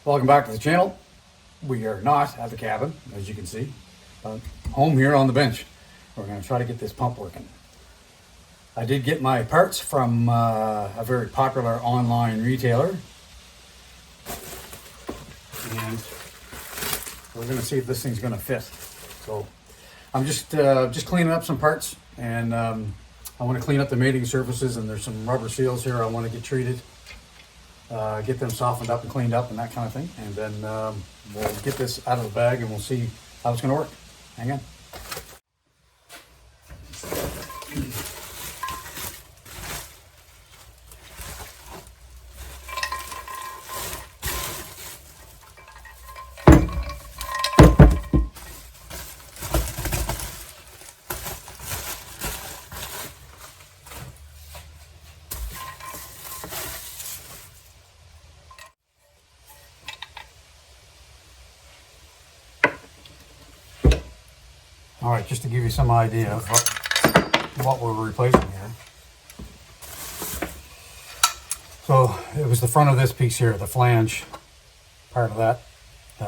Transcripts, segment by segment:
Welcome back to the channel. We are not at the cabin, as you can see, but home here on the bench. We're going to try to get this pump working. I did get my parts from a very popular online retailer, and we're going to see if this thing's going to fit. So I'm just cleaning up some parts, and I want to clean up the mating surfaces, and there's some rubber seals here I want to get treated. Get them softened up and cleaned up and that kind of thing, and then we'll get this out of the bag and we'll see how it's going to work. Hang on. All right, just to give you some idea of what we're replacing here. So it was the front of this piece here, the flange part of that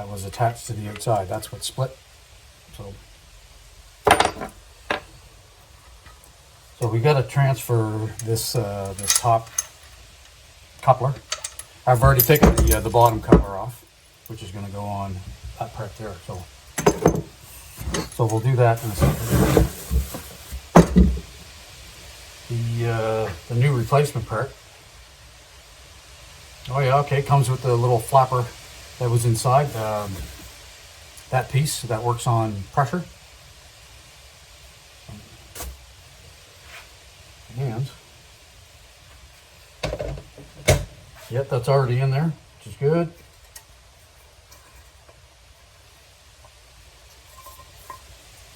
was attached to the outside. That's what split. So we got to transfer this this top coupler. I've already taken the bottom cover off, which is going to go on that part there. So we'll do that in a second. The new replacement part. Oh yeah, okay, comes with the little flapper that was inside. That piece that works on pressure. And yep, that's already in there, which is good.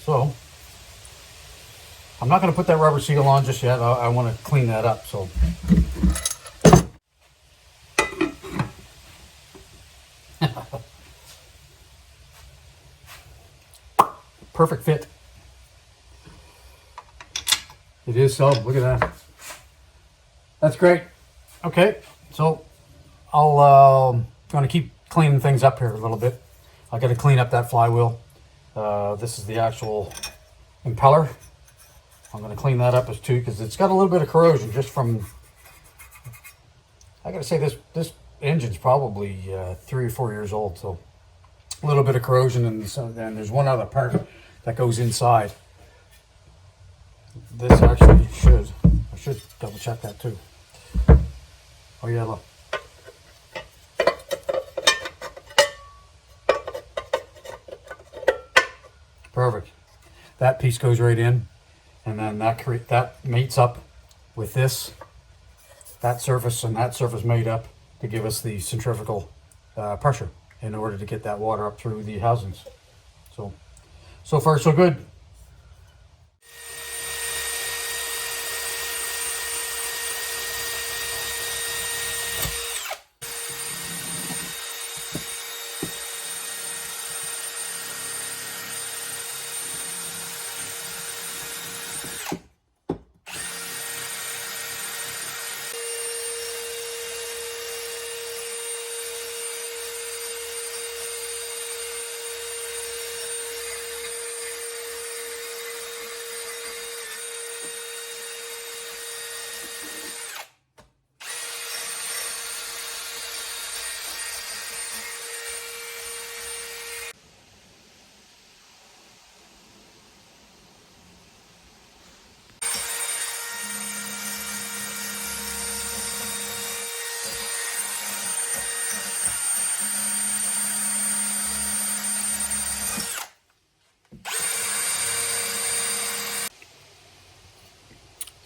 So, I'm not going to put that rubber seal on just yet. I want to clean that up. So, perfect fit. It is so. Look at that. That's great. Okay, so I'll going to keep cleaning things up here a little bit. I got to clean up that flywheel. This is the actual impeller. I'm going to clean that up as too, because it's got a little bit of corrosion just from, I got to say this engine's probably 3 or 4 years old, so a little bit of corrosion, and there's one other part that goes inside. This actually I should double check that too. Oh yeah, look. Perfect. That piece goes right in, and then that mates up with that surface and that surface made up to give us the centrifugal pressure in order to get that water up through the housings. So far so good.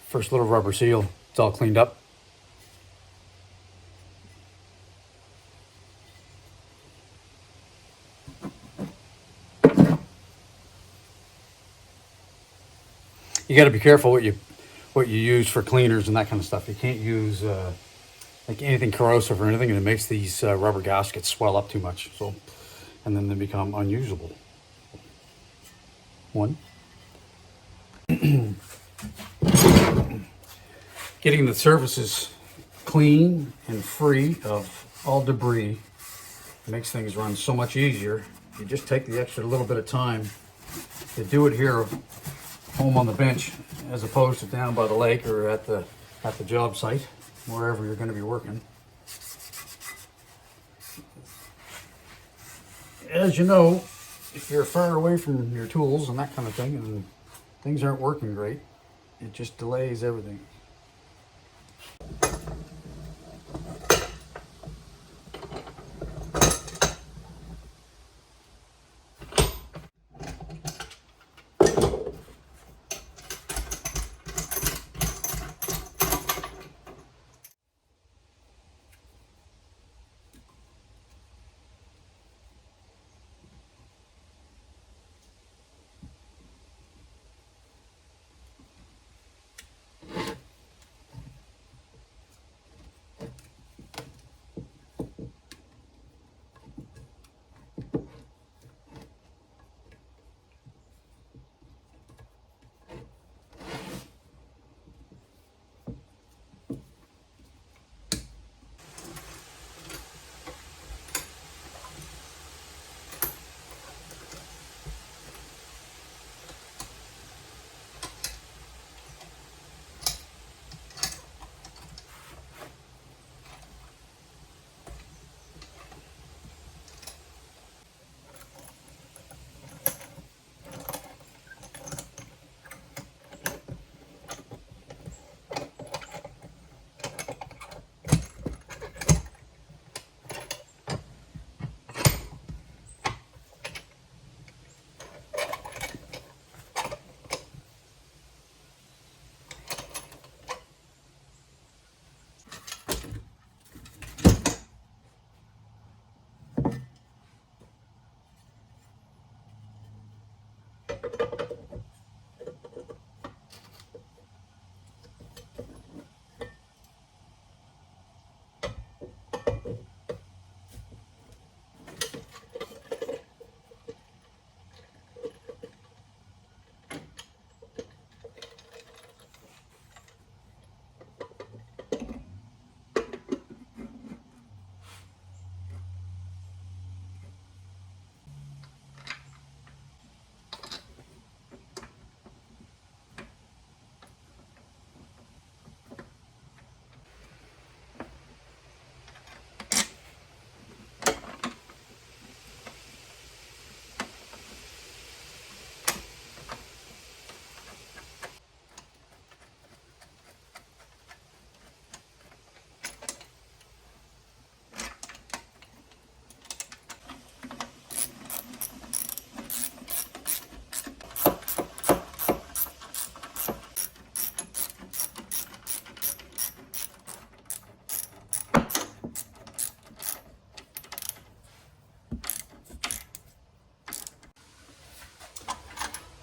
First little rubber seal, it's all cleaned up. You got to be careful what you use for cleaners and that kind of stuff. You can't use like anything corrosive or anything, and it makes these rubber gaskets swell up too much. So, and then they become unusable. One. Getting the surfaces clean and free of all debris makes things run so much easier. You just take the extra little bit of time to do it here home on the bench as opposed to down by the lake or at the job site, wherever you're going to be working. As you know, if you're far away from your tools and that kind of thing and things aren't working great, it just delays everything.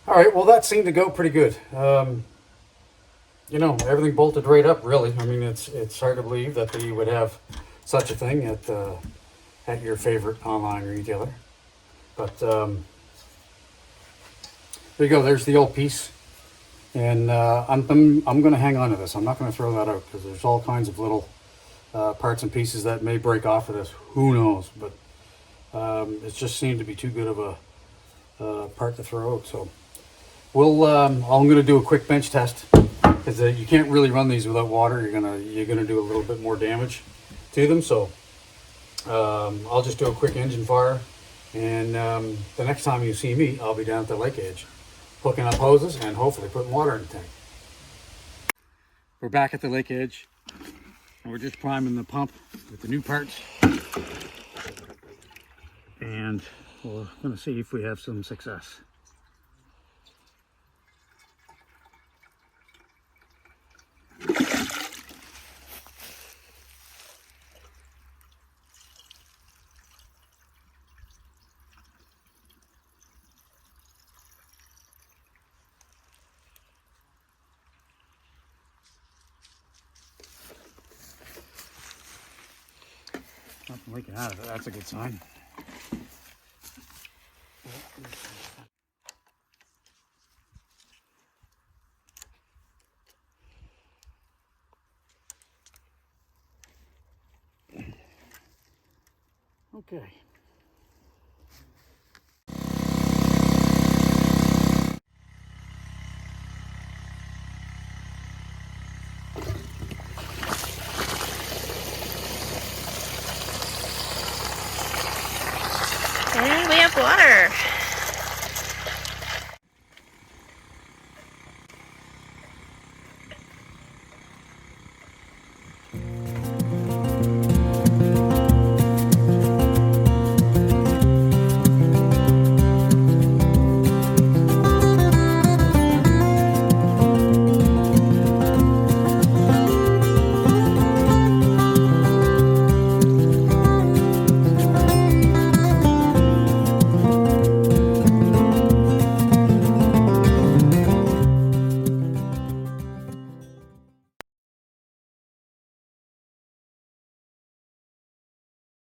All right, well, that seemed to go pretty good. You know, everything bolted right up, really. I mean, it's hard to believe that you would have such a thing at your favorite online retailer. But there you go. There's the old piece, and I'm going to hang on to this. I'm not going to throw that out because there's all kinds of little parts and pieces that may break off of this. Who knows? But it just seemed to be too good of a part to throw out. So I'm going to do a quick bench test because you can't really run these without water. You're gonna do a little bit more damage to them. So I'll just do a quick engine fire, and the next time you see me, I'll be down at the lake edge, hooking up hoses and hopefully putting water in the tank. We're back at the lake edge, and we're just priming the pump with the new parts, and we're gonna see if we have some success. Nothing leaking out of it, that's a good sign. Okay. water.